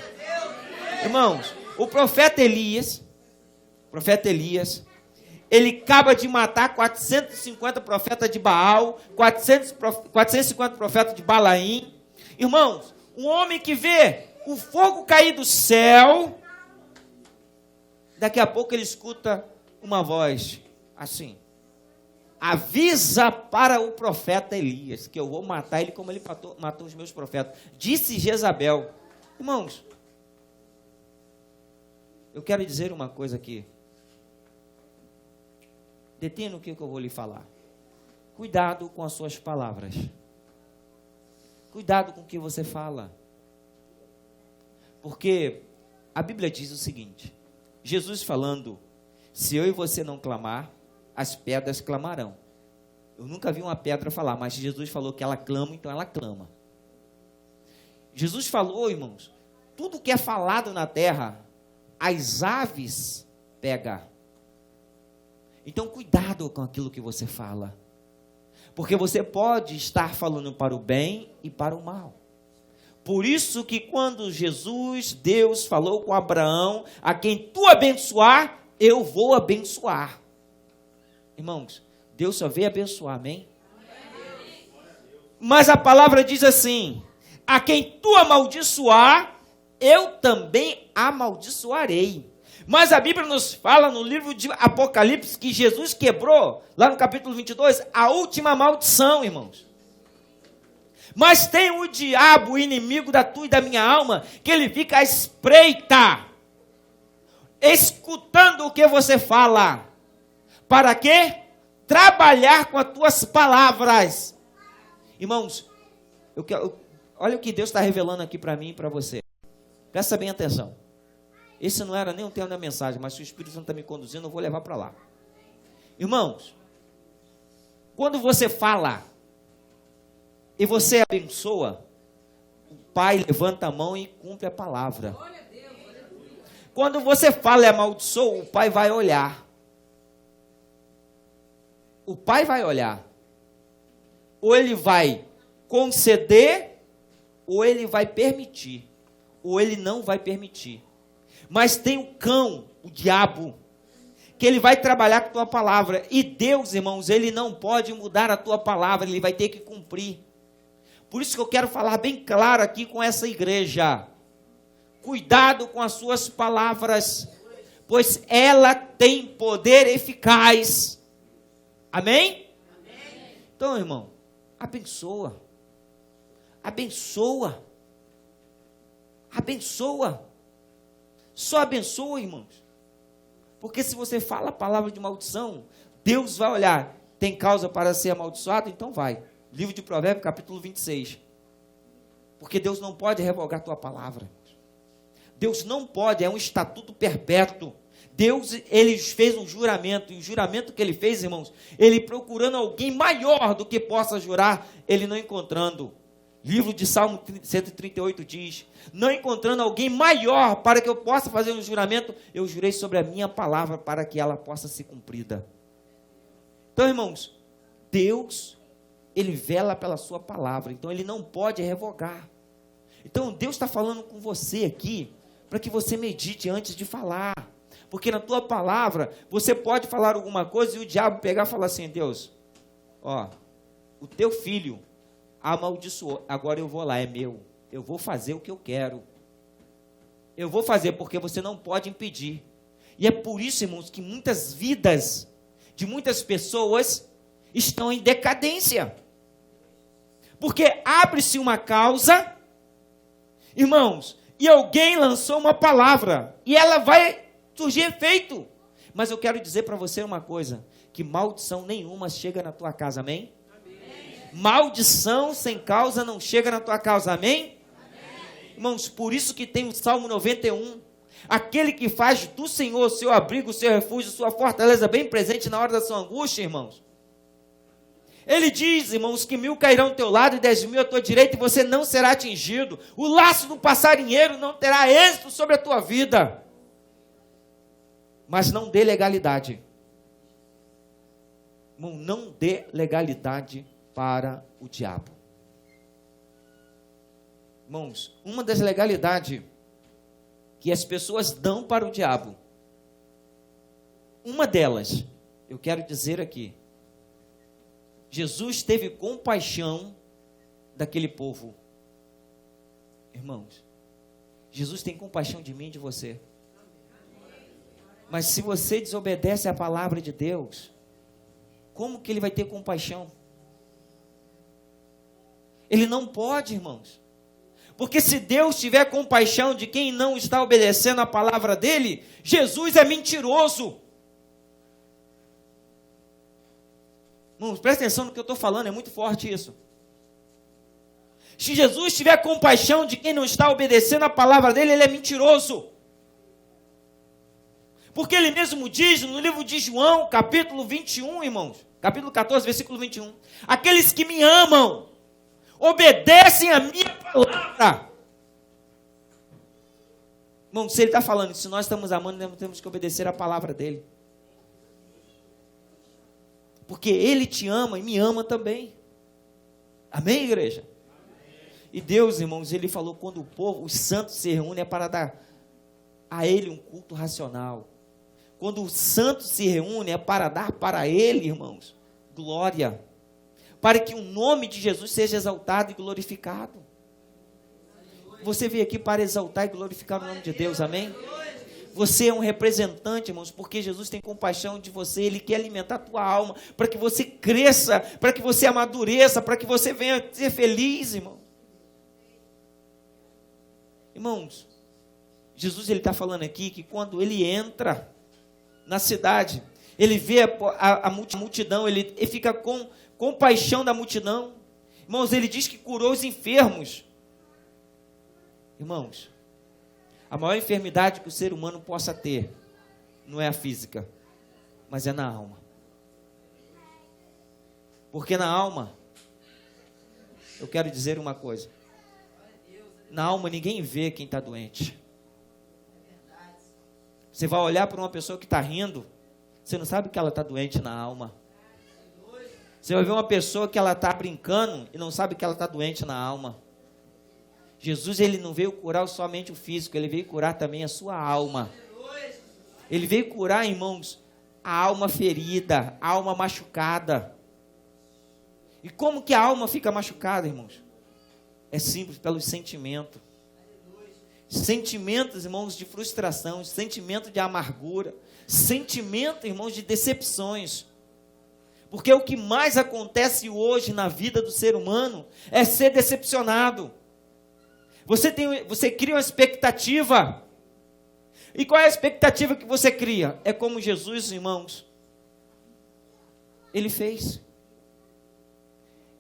Irmãos, o profeta Elias, ele acaba de matar 450 profetas de Baal, 450 profetas de Balaim. Irmãos, um homem que vê o fogo cair do céu, daqui a pouco ele escuta uma voz assim: avisa para o profeta Elias que eu vou matar ele como ele matou os meus profetas. Disse Jezabel. Irmãos, eu quero dizer uma coisa aqui. Detenha no que eu vou lhe falar. Cuidado com as suas palavras. Cuidado com o que você fala. Porque a Bíblia diz o seguinte: Jesus falando, se eu e você não clamar, as pedras clamarão. Eu nunca vi uma pedra falar, mas Jesus falou que ela clama, então ela clama. Jesus falou, irmãos, tudo que é falado na terra, as aves pegam. Então cuidado com aquilo que você fala, porque você pode estar falando para o bem e para o mal. Por isso que quando Deus falou com Abraão, a quem tu abençoar, eu vou abençoar. Irmãos, Deus só veio abençoar, amém? Mas a palavra diz assim: a quem tu amaldiçoar, eu também amaldiçoarei. Mas a Bíblia nos fala no livro de Apocalipse que Jesus quebrou, lá no capítulo 22, a última maldição, irmãos. Mas tem o diabo, o inimigo da tua e da minha alma, que ele fica à espreita, escutando o que você fala. Para quê? Trabalhar com as tuas palavras. Irmãos, olha o que Deus está revelando aqui para mim e para você. Presta bem atenção. Esse não era nem o tema da mensagem, mas se o Espírito Santo está me conduzindo, eu vou levar para lá. Irmãos, quando você fala e você abençoa, o Pai levanta a mão e cumpre a palavra. Quando você fala e amaldiçoa, o Pai vai olhar. O Pai vai olhar. Ou ele vai conceder, ou ele vai permitir, ou ele não vai permitir. Mas tem o cão, o diabo, que ele vai trabalhar com a tua palavra. E Deus, irmãos, ele não pode mudar a tua palavra, ele vai ter que cumprir. Por isso que eu quero falar bem claro aqui com essa igreja. Cuidado com as suas palavras, pois ela tem poder eficaz. Amém? Amém. Então, irmão, abençoa. Abençoa. Abençoa. Só abençoa, irmãos. Porque se você fala a palavra de maldição, Deus vai olhar. Tem causa para ser amaldiçoado? Então vai. Livro de Provérbios, capítulo 26. Porque Deus não pode revogar a tua palavra. Deus não pode, é um estatuto perpétuo. Deus, ele fez um juramento, e o juramento que ele fez, irmãos, ele procurando alguém maior do que possa jurar, ele não encontrando. Livro de Salmo 138 diz, não encontrando alguém maior para que eu possa fazer um juramento, eu jurei sobre a minha palavra para que ela possa ser cumprida. Então, irmãos, Deus, ele vela pela sua palavra, então ele não pode revogar. Então, Deus está falando com você aqui, para que você medite antes de falar. Porque na tua palavra, você pode falar alguma coisa e o diabo pegar e falar assim: Deus, ó, o teu filho amaldiçoou, agora eu vou lá, é meu, eu vou fazer o que eu quero. Eu vou fazer porque você não pode impedir. E é por isso, irmãos, que muitas vidas de muitas pessoas estão em decadência. Porque abre-se uma causa, irmãos, e alguém lançou uma palavra, e ela vai surgir efeito. Mas eu quero dizer para você uma coisa, que maldição nenhuma chega na tua casa, amém? Maldição sem causa não chega na tua casa, amém? Amém? Irmãos, por isso que tem o Salmo 91, aquele que faz do Senhor seu abrigo, seu refúgio, sua fortaleza bem presente na hora da sua angústia, irmãos. Ele diz, irmãos, que 1000 cairão ao teu lado e 10.000 à tua direita e você não será atingido. O laço do passarinheiro não terá êxito sobre a tua vida. Mas não dê legalidade. Irmão, não dê legalidade para o diabo. Irmãos, uma das legalidades que as pessoas dão para o diabo, uma delas, eu quero dizer aqui, Jesus teve compaixão daquele povo. Irmãos, Jesus tem compaixão de mim e de você. Mas se você desobedece à palavra de Deus, como que ele vai ter compaixão? Ele não pode, irmãos. Porque se Deus tiver compaixão de quem não está obedecendo a palavra dele, Jesus é mentiroso. Irmãos, presta atenção no que eu estou falando, é muito forte isso. Se Jesus tiver compaixão de quem não está obedecendo a palavra dele, ele é mentiroso. Porque ele mesmo diz no livro de João, capítulo 21, irmãos, capítulo 14, versículo 21, aqueles que me amam, obedecem a minha palavra. Irmão, se ele está falando, se nós estamos amando, nós temos que obedecer a palavra dele. Porque ele te ama e me ama também. Amém, igreja? Amém. E Deus, irmãos, ele falou, quando o povo, os santos se reúnem, é para dar a ele um culto racional. Quando os santos se reúnem, é para dar para ele, irmãos, glória. Para que o nome de Jesus seja exaltado e glorificado. Você veio aqui para exaltar e glorificar o nome de Deus, amém? Você é um representante, irmãos, porque Jesus tem compaixão de você, ele quer alimentar a tua alma, para que você cresça, para que você amadureça, para que você venha ser feliz, irmão. Irmãos, Jesus ele está falando aqui que quando ele entra na cidade, ele vê a multidão, ele fica com compaixão da multidão. Irmãos, ele diz que curou os enfermos. Irmãos, a maior enfermidade que o ser humano possa ter, não é a física, mas é na alma. Porque na alma, eu quero dizer uma coisa, na alma ninguém vê quem está doente. Você vai olhar para uma pessoa que está rindo, você não sabe que ela está doente na alma. Você vai ver uma pessoa que ela está brincando e não sabe que ela está doente na alma. Jesus, ele não veio curar somente o físico, ele veio curar também a sua alma. Ele veio curar, irmãos, a alma ferida, a alma machucada. E como que a alma fica machucada, irmãos? É simples, pelos sentimentos. Sentimentos, irmãos, de frustração, sentimento de amargura, sentimento, irmãos, de decepções. Porque o que mais acontece hoje na vida do ser humano é ser decepcionado. Você cria uma expectativa. E qual é a expectativa que você cria? É como Jesus, irmãos, ele fez.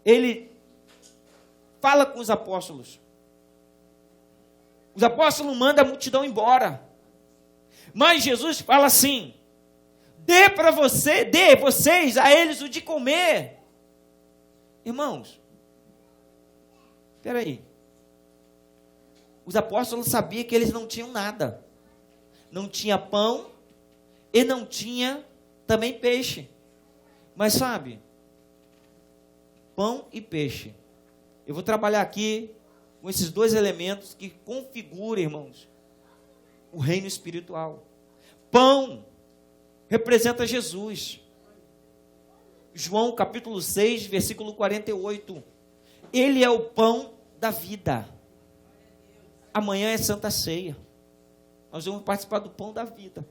Ele fala com os apóstolos. Os apóstolos mandam a multidão embora. Mas Jesus fala assim: dê vocês a eles o de comer. Irmãos, espera aí. Os apóstolos sabiam que eles não tinham nada. Não tinha pão e não tinha também peixe. Mas sabe, pão e peixe. Eu vou trabalhar aqui com esses dois elementos que configuram, irmãos, o reino espiritual. Pão representa Jesus. João capítulo 6, versículo 48. Ele é o pão da vida. Amanhã é Santa Ceia. Nós vamos participar do pão da vida.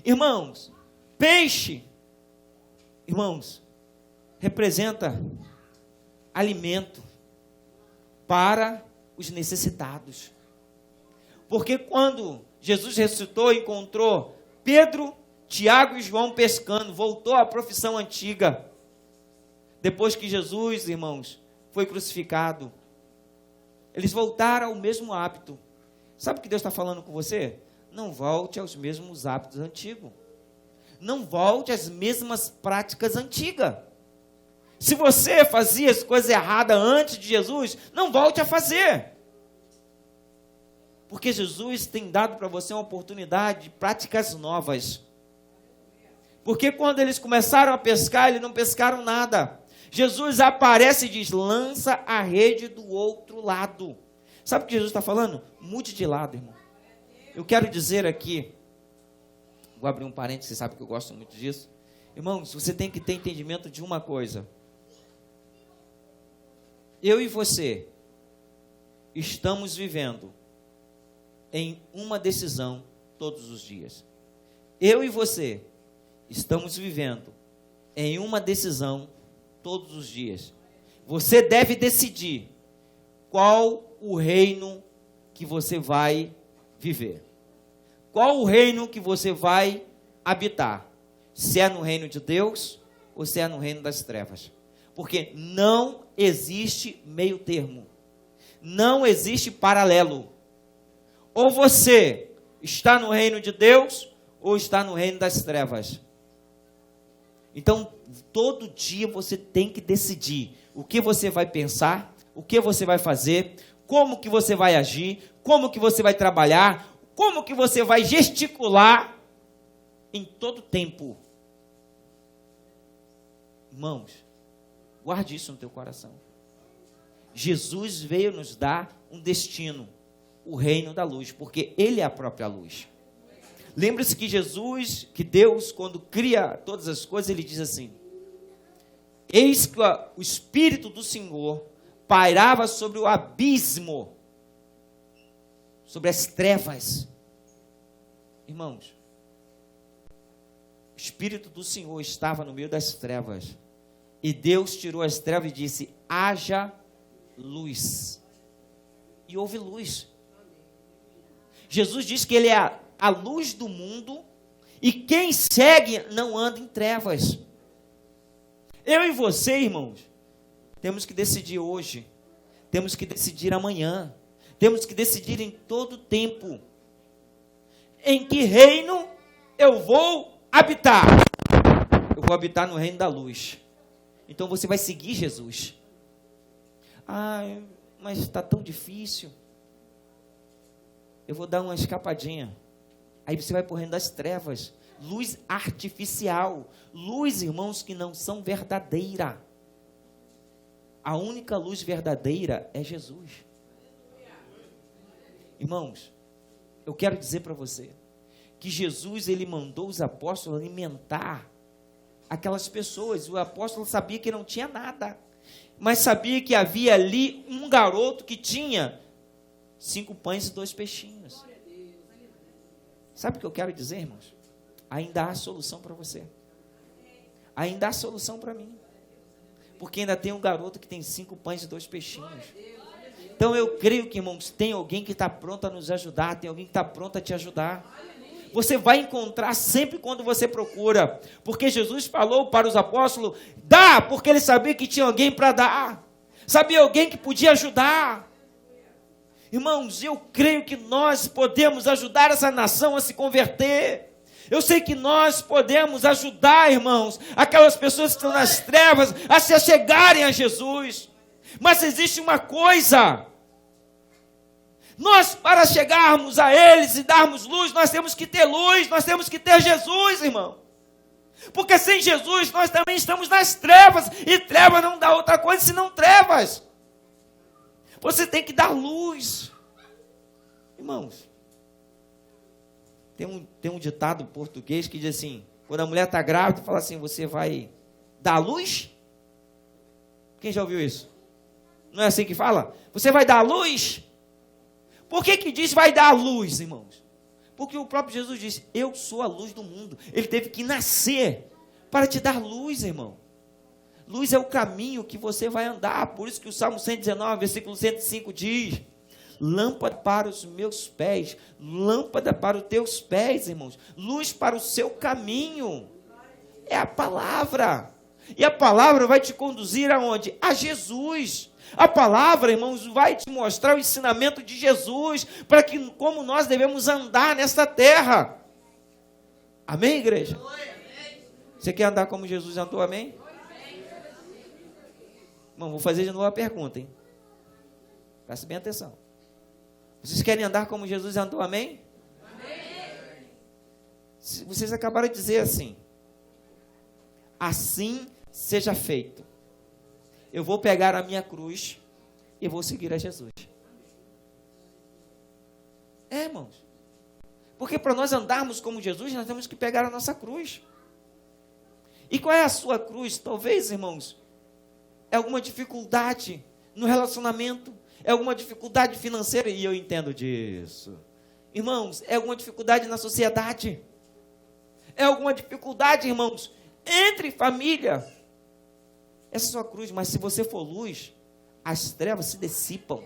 Irmãos, peixe, irmãos, representa alimento para os necessitados. Porque quando Jesus ressuscitou, encontrou Pedro, Tiago e João pescando, voltou à profissão antiga. Depois que Jesus, irmãos, foi crucificado, eles voltaram ao mesmo hábito. Sabe o que Deus está falando com você? Não volte aos mesmos hábitos antigos. Não volte às mesmas práticas antigas. Se você fazia as coisas erradas antes de Jesus, não volte a fazer. Porque Jesus tem dado para você uma oportunidade de práticas novas. Porque quando eles começaram a pescar, eles não pescaram nada. Jesus aparece e diz, lança a rede do outro lado. Sabe o que Jesus está falando? Mude de lado, irmão. Eu quero dizer aqui, vou abrir um parênteses, você sabe que eu gosto muito disso. Irmãos, você tem que ter entendimento de uma coisa. Eu e você estamos vivendo em uma decisão todos os dias. Eu e você estamos vivendo em uma decisão todos os dias. Você deve decidir qual o reino que você vai viver. Qual o reino que você vai habitar. Se é no reino de Deus ou se é no reino das trevas. Porque não existe meio termo. Não existe paralelo. Ou você está no reino de Deus, ou está no reino das trevas. Então, todo dia você tem que decidir o que você vai pensar, o que você vai fazer, como que você vai agir, como que você vai trabalhar, como que você vai gesticular em todo tempo. Irmãos, guarde isso no teu coração. Jesus veio nos dar um destino. O reino da luz, porque Ele é a própria luz. Lembre-se que Deus, quando cria todas as coisas, Ele diz assim, eis que o Espírito do Senhor pairava sobre o abismo, sobre as trevas. Irmãos, o Espírito do Senhor estava no meio das trevas, e Deus tirou as trevas e disse, haja luz, e houve luz. Jesus diz que Ele é a luz do mundo, e quem segue não anda em trevas. Eu e você, irmãos, temos que decidir hoje, temos que decidir amanhã, temos que decidir em todo tempo, em que reino eu vou habitar. Eu vou habitar no reino da luz. Então você vai seguir Jesus. Mas está tão difícil. Eu vou dar uma escapadinha. Aí você vai para o reino das trevas. Luz artificial. Luz, irmãos, que não são verdadeira. A única luz verdadeira é Jesus. Irmãos, eu quero dizer para você que Jesus, Ele mandou os apóstolos alimentar aquelas pessoas. O apóstolo sabia que não tinha nada, mas sabia que havia ali um garoto que tinha 5 pães e 2 peixinhos. Sabe o que eu quero dizer, irmãos? Ainda há solução para você. Ainda há solução para mim. Porque ainda tem um garoto que tem 5 pães e 2 peixinhos. Então eu creio que, irmãos, tem alguém que está pronto a nos ajudar, tem alguém que está pronto a te ajudar. Você vai encontrar sempre quando você procura. Porque Jesus falou para os apóstolos, dá, porque ele sabia que tinha alguém para dar. Sabia alguém que podia ajudar. Irmãos, eu creio que nós podemos ajudar essa nação a se converter. Eu sei que nós podemos ajudar, irmãos, aquelas pessoas que estão nas trevas a se achegarem a Jesus. Mas existe uma coisa. Nós, para chegarmos a eles e darmos luz, nós temos que ter luz, nós temos que ter Jesus, irmão. Porque sem Jesus nós também estamos nas trevas, e treva não dá outra coisa senão trevas. Você tem que dar luz. Irmãos, tem um ditado português que diz assim, quando a mulher está grávida, fala assim, você vai dar luz? Quem já ouviu isso? Não é assim que fala? Você vai dar luz? Por que diz vai dar luz, irmãos? Porque o próprio Jesus disse, eu sou a luz do mundo. Ele teve que nascer para te dar luz, irmão. Luz é o caminho que você vai andar. Por isso que o Salmo 119, versículo 105 diz, lâmpada para os meus pés, lâmpada para os teus pés, irmãos. Luz para o seu caminho. É a palavra. E a palavra vai te conduzir aonde? A Jesus. A palavra, irmãos, vai te mostrar o ensinamento de Jesus, para que, como nós devemos andar nesta terra. Amém, igreja? Você quer andar como Jesus andou, amém? Irmão, vou fazer de novo a pergunta, hein? Preste bem atenção. Vocês querem andar como Jesus andou, amém? Amém. Vocês acabaram de dizer assim: assim seja feito. Eu vou pegar a minha cruz e vou seguir a Jesus. Irmãos. Porque para nós andarmos como Jesus, nós temos que pegar a nossa cruz. E qual é a sua cruz? Talvez, irmãos, é alguma dificuldade no relacionamento, é alguma dificuldade financeira, e eu entendo disso. Irmãos, é alguma dificuldade na sociedade, é alguma dificuldade, irmãos, entre família. Essa é a sua cruz, mas se você for luz, as trevas se dissipam.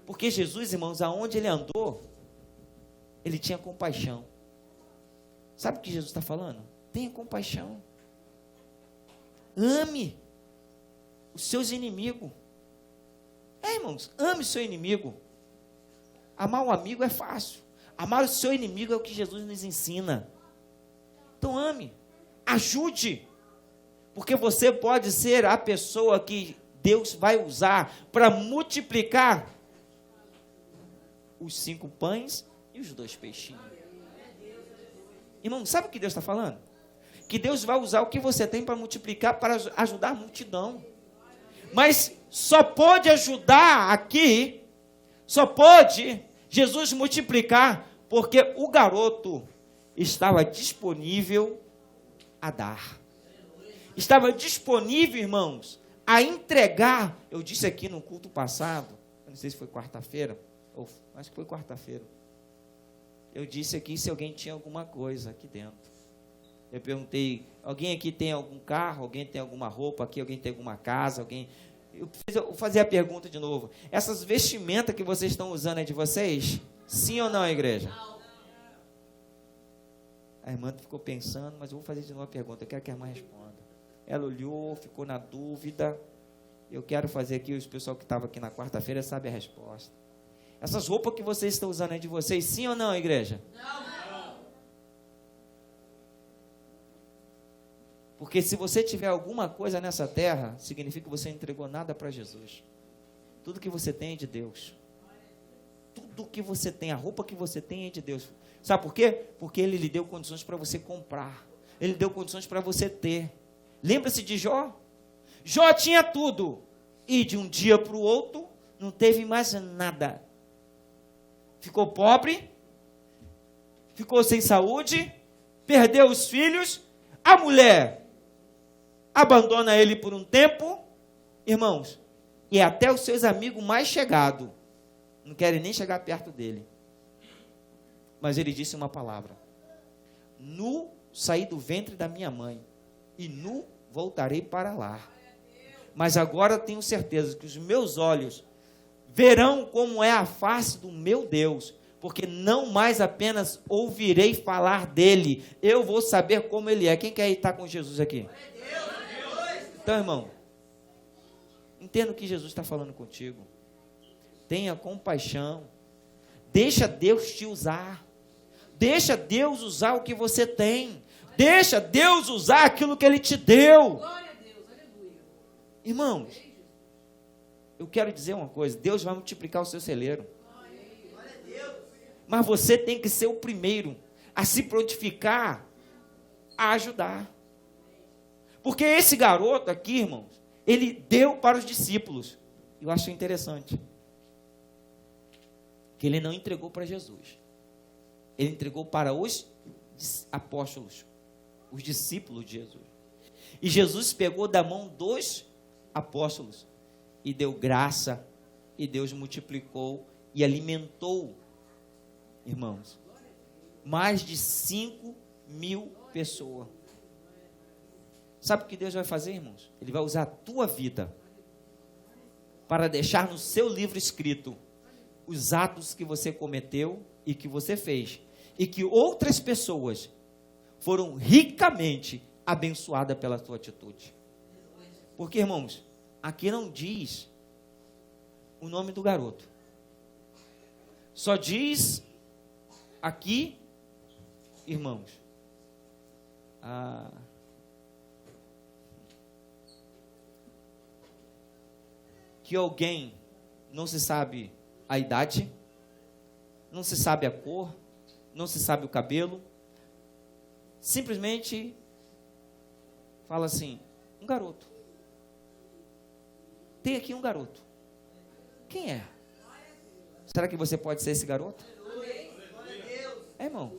Porque Jesus, irmãos, aonde ele andou, ele tinha compaixão. Sabe o que Jesus está falando? Tenha compaixão. Ame os seus inimigos. Irmãos, ame o seu inimigo. Amar um amigo é fácil. Amar o seu inimigo é o que Jesus nos ensina. Então ame, ajude. Porque você pode ser a pessoa que Deus vai usar para multiplicar os 5 pães e os 2 peixinhos. Irmão, sabe o que Deus está falando? Que Deus vai usar o que você tem para multiplicar, para ajudar a multidão. Mas só pode ajudar aqui, só pode Jesus multiplicar, porque o garoto estava disponível a dar. Estava disponível, irmãos, a entregar. Eu disse aqui no culto passado, eu não sei se foi quarta-feira, ou acho que foi quarta-feira. Eu disse aqui se alguém tinha alguma coisa aqui dentro. Eu perguntei, alguém aqui tem algum carro? Alguém tem alguma roupa aqui? Alguém tem alguma casa? Alguém... Eu fazia a pergunta de novo. Essas vestimentas que vocês estão usando é de vocês? Sim ou não, igreja? A irmã ficou pensando, mas eu vou fazer de novo a pergunta. Eu quero que a irmã responda. Ela olhou, ficou na dúvida. Eu quero fazer aqui, o pessoal que estava aqui na quarta-feira sabe a resposta. Essas roupas que vocês estão usando é de vocês? Sim ou não, igreja? Não. Porque se você tiver alguma coisa nessa terra, significa que você não entregou nada para Jesus. Tudo que você tem é de Deus. Tudo que você tem, a roupa que você tem é de Deus. Sabe por quê? Porque Ele lhe deu condições para você comprar. Ele deu condições para você ter. Lembra-se de Jó? Jó tinha tudo. E de um dia para o outro, não teve mais nada. Ficou pobre, ficou sem saúde, perdeu os filhos, a mulher abandona ele por um tempo, irmãos, e até os seus amigos mais chegados não querem nem chegar perto dele. Mas ele disse uma palavra: nu saí do ventre da minha mãe, e nu voltarei para lá. Mas agora tenho certeza que os meus olhos verão como é a face do meu Deus, porque não mais apenas ouvirei falar dele, eu vou saber como ele é. Quem quer estar com Jesus aqui? Então, irmão, entenda o que Jesus está falando contigo. Tenha compaixão. Deixa Deus te usar. Deixa Deus usar o que você tem. Deixa Deus usar aquilo que Ele te deu. Glória a Deus, aleluia. Irmãos, eu quero dizer uma coisa: Deus vai multiplicar o seu celeiro. Mas você tem que ser o primeiro a se prontificar a ajudar. Porque esse garoto aqui, irmãos, ele deu para os discípulos. Eu acho interessante que ele não entregou para Jesus. Ele entregou para os apóstolos, os discípulos de Jesus. E Jesus pegou da mão dos apóstolos e deu graça, e Deus multiplicou e alimentou, irmãos, mais de 5.000 pessoas. Sabe o que Deus vai fazer, irmãos? Ele vai usar a tua vida para deixar no seu livro escrito os atos que você cometeu e que você fez, e que outras pessoas foram ricamente abençoadas pela tua atitude. Porque, irmãos, aqui não diz o nome do garoto. Só diz aqui, irmãos, que alguém não se sabe a idade, não se sabe a cor, não se sabe o cabelo, simplesmente fala assim, um garoto. Tem aqui um garoto. Quem é? Será que você pode ser esse garoto? É, irmão.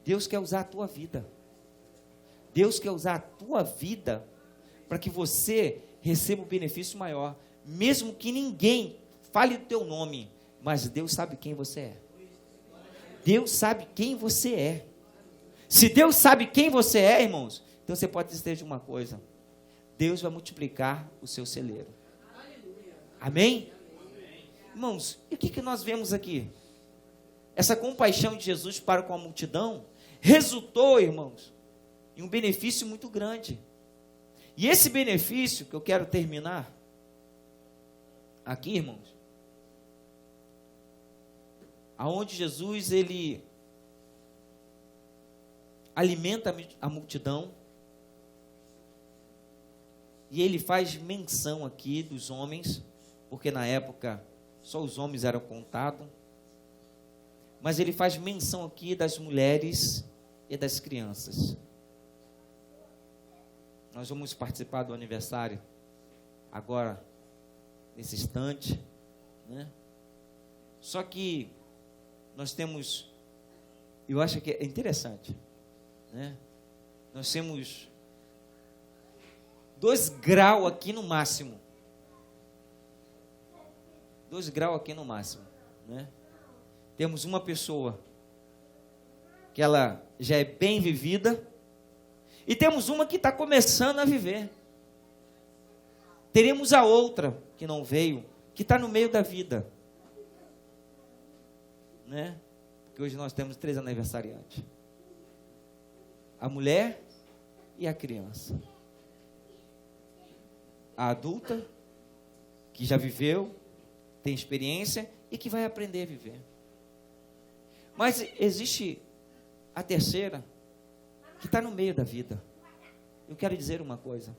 Deus quer usar a tua vida. Deus quer usar a tua vida para que você receba o benefício maior. Mesmo que ninguém fale o teu nome, mas Deus sabe quem você é. Deus sabe quem você é. Se Deus sabe quem você é, irmãos, então você pode dizer de uma coisa: Deus vai multiplicar o seu celeiro. Amém? Irmãos, e o que nós vemos aqui? Essa compaixão de Jesus para com a multidão resultou, irmãos, em um benefício muito grande. E esse benefício que eu quero terminar aqui, irmãos, aonde Jesus ele alimenta a multidão e ele faz menção aqui dos homens, porque na época só os homens eram contados, mas ele faz menção aqui das mulheres e das crianças. Nós vamos participar do aniversário agora, nesse instante, né? Só que nós temos, eu acho que é interessante, né? Nós temos 2 graus aqui no máximo. 2 graus aqui no máximo, né? Temos uma pessoa que ela já é bem vivida, e temos uma que está começando a viver. Teremos a outra que não veio, que está no meio da vida, né? Porque hoje nós temos 3 aniversariantes: a mulher e a criança, a adulta que já viveu, tem experiência e que vai aprender a viver. Mas existe a terceira, que está no meio da vida. Eu quero dizer uma coisa: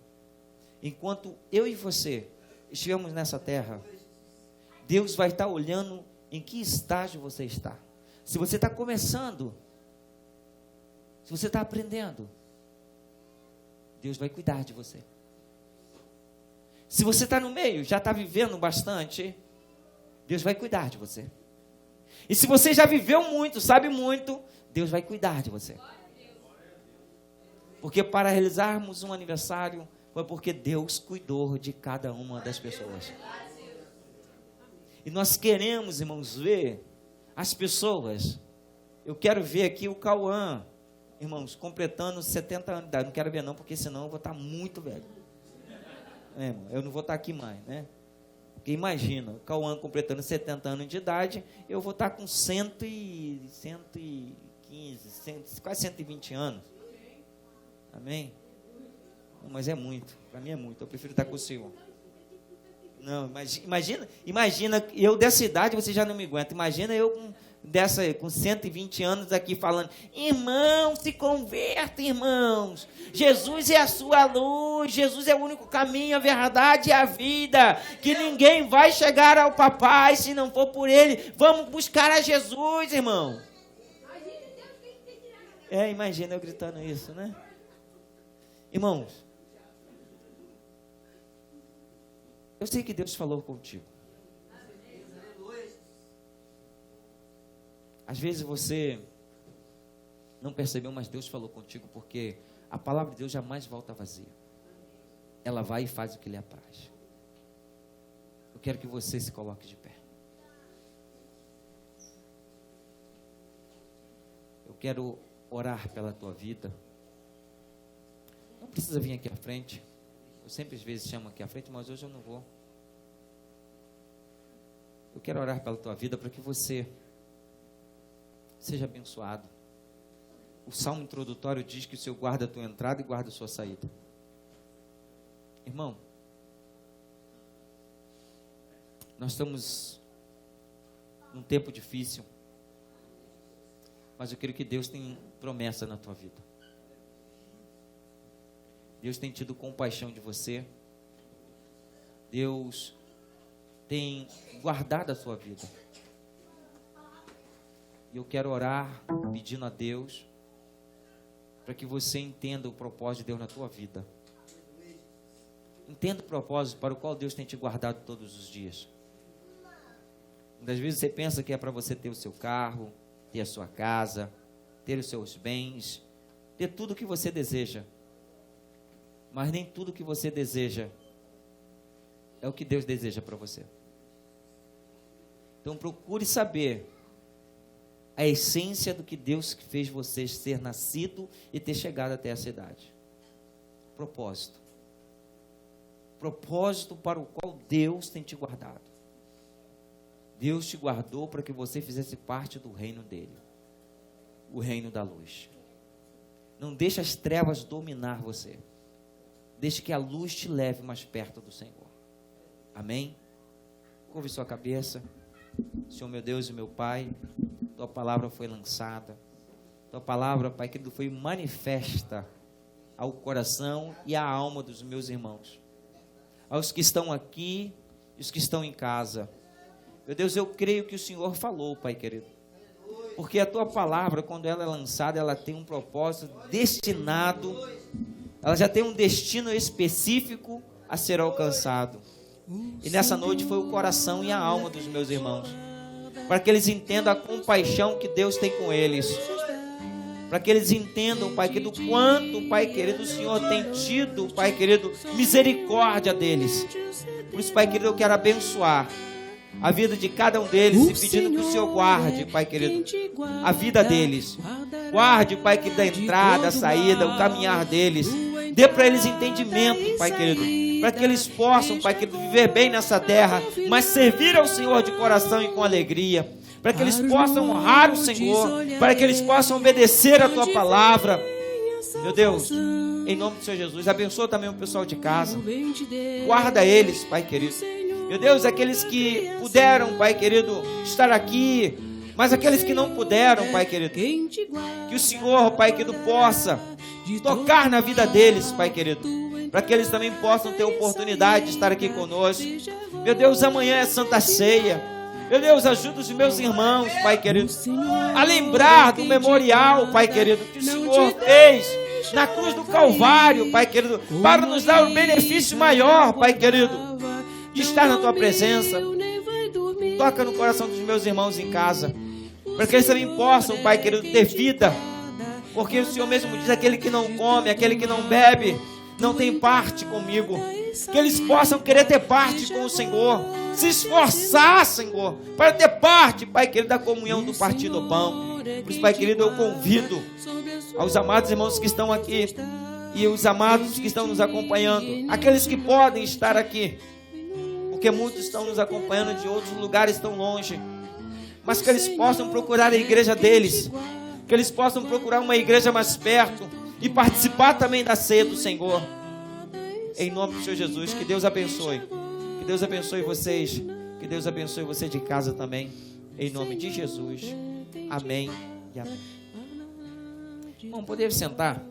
enquanto eu e você estivermos nessa terra, Deus vai estar olhando em que estágio você está. Se você está começando, se você está aprendendo, Deus vai cuidar de você. Se você está no meio, já está vivendo bastante, Deus vai cuidar de você. E se você já viveu muito, sabe muito, Deus vai cuidar de você. Porque para realizarmos um aniversário, foi porque Deus cuidou de cada uma das pessoas. E nós queremos, irmãos, ver as pessoas. Eu quero ver aqui o Cauã, irmãos, completando 70 anos de idade. Não quero ver não, porque senão eu vou estar muito velho. Irmão, eu não vou estar aqui mais, né? Porque imagina, o Cauã completando 70 anos de idade, eu vou estar com 115, quase 120 anos. Amém? Não, mas é muito, para mim é muito, eu prefiro estar com o Senhor. Não, imagina, eu dessa idade você já não me aguenta, imagina eu com 120 anos aqui falando: irmãos, se convertem, irmãos, Jesus é a sua luz, Jesus é o único caminho, a verdade e a vida, que ninguém vai chegar ao papai se não for por ele, vamos buscar a Jesus, irmão. Imagina eu gritando isso, né? Irmãos, eu sei que Deus falou contigo. Às vezes você não percebeu, mas Deus falou contigo, porque a palavra de Deus jamais volta vazia. Ela vai e faz o que lhe apraz. Eu quero que você se coloque de pé. Eu quero orar pela tua vida. Não precisa vir aqui à frente. Eu sempre às vezes chamo aqui à frente, mas hoje eu não vou. Eu quero orar pela tua vida para que você seja abençoado. O salmo introdutório diz que o Senhor guarda a tua entrada e guarda a sua saída. Irmão, nós estamos num tempo difícil, mas eu creio que Deus tem promessa na tua vida. Deus tem tido compaixão de você. Deus tem guardado a sua vida. E eu quero orar pedindo a Deus para que você entenda o propósito de Deus na tua vida. Entenda o propósito para o qual Deus tem te guardado todos os dias. Muitas vezes você pensa que é para você ter o seu carro, ter a sua casa, ter os seus bens, ter tudo o que você deseja. Mas nem tudo o que você deseja é o que Deus deseja para você. Então procure saber a essência do que Deus fez você ser nascido e ter chegado até essa idade. Propósito. Propósito para o qual Deus tem te guardado. Deus te guardou para que você fizesse parte do reino dele. O reino da luz. Não deixe as trevas dominar você. Deixe que a luz te leve mais perto do Senhor. Amém? Curve sua cabeça. Senhor meu Deus e meu Pai, tua palavra foi lançada. Tua palavra, Pai querido, foi manifesta ao coração e à alma dos meus irmãos. Aos que estão aqui e os que estão em casa. Meu Deus, eu creio que o Senhor falou, Pai querido. Porque a tua palavra, quando ela é lançada, ela tem um propósito destinado, ela já tem um destino específico a ser alcançado. E nessa noite foi o coração e a alma dos meus irmãos, para que eles entendam a compaixão que Deus tem com eles, para que eles entendam, Pai querido, quanto, Pai querido, o Senhor tem tido, Pai querido, misericórdia deles. Por isso, Pai querido, eu quero abençoar a vida de cada um deles e pedindo que o Senhor guarde, Pai querido, a vida deles. Guarde, Pai querido, a entrada, a saída, o caminhar deles. Dê para eles entendimento, Pai querido, para que eles possam, Pai querido, viver bem nessa terra, mas servir ao Senhor de coração e com alegria. Para que eles possam honrar o Senhor, para que eles possam obedecer a tua palavra. Meu Deus, em nome do Senhor Jesus, abençoa também o pessoal de casa. Guarda eles, Pai querido. Meu Deus, aqueles que puderam, Pai querido, estar aqui, mas aqueles que não puderam, Pai querido, que o Senhor, Pai querido, possa tocar na vida deles, Pai querido, para que eles também possam ter oportunidade de estar aqui conosco. Meu Deus, amanhã é Santa Ceia. Meu Deus, ajuda os meus irmãos, Pai querido, a lembrar do memorial, Pai querido, que o Senhor fez na cruz do Calvário, Pai querido, para nos dar um benefício maior, Pai querido, de estar na tua presença. Toca no coração dos meus irmãos em casa, para que eles também possam, Pai querido, ter vida, porque o Senhor mesmo diz: aquele que não come, aquele que não bebe, não tem parte comigo. Que eles possam querer ter parte com o Senhor, se esforçar, Senhor, para ter parte, Pai querido, da comunhão do partir do pão. Por isso, Pai querido, eu convido aos amados irmãos que estão aqui e os amados que estão nos acompanhando, aqueles que podem estar aqui, porque muitos estão nos acompanhando de outros lugares tão longe, mas que eles possam procurar a igreja deles, que eles possam procurar uma igreja mais perto e participar também da ceia do Senhor. Em nome do Senhor Jesus, que Deus abençoe. Que Deus abençoe vocês. Que Deus abençoe você de casa também. Em nome de Jesus. Amém e amém. Vamos poder sentar.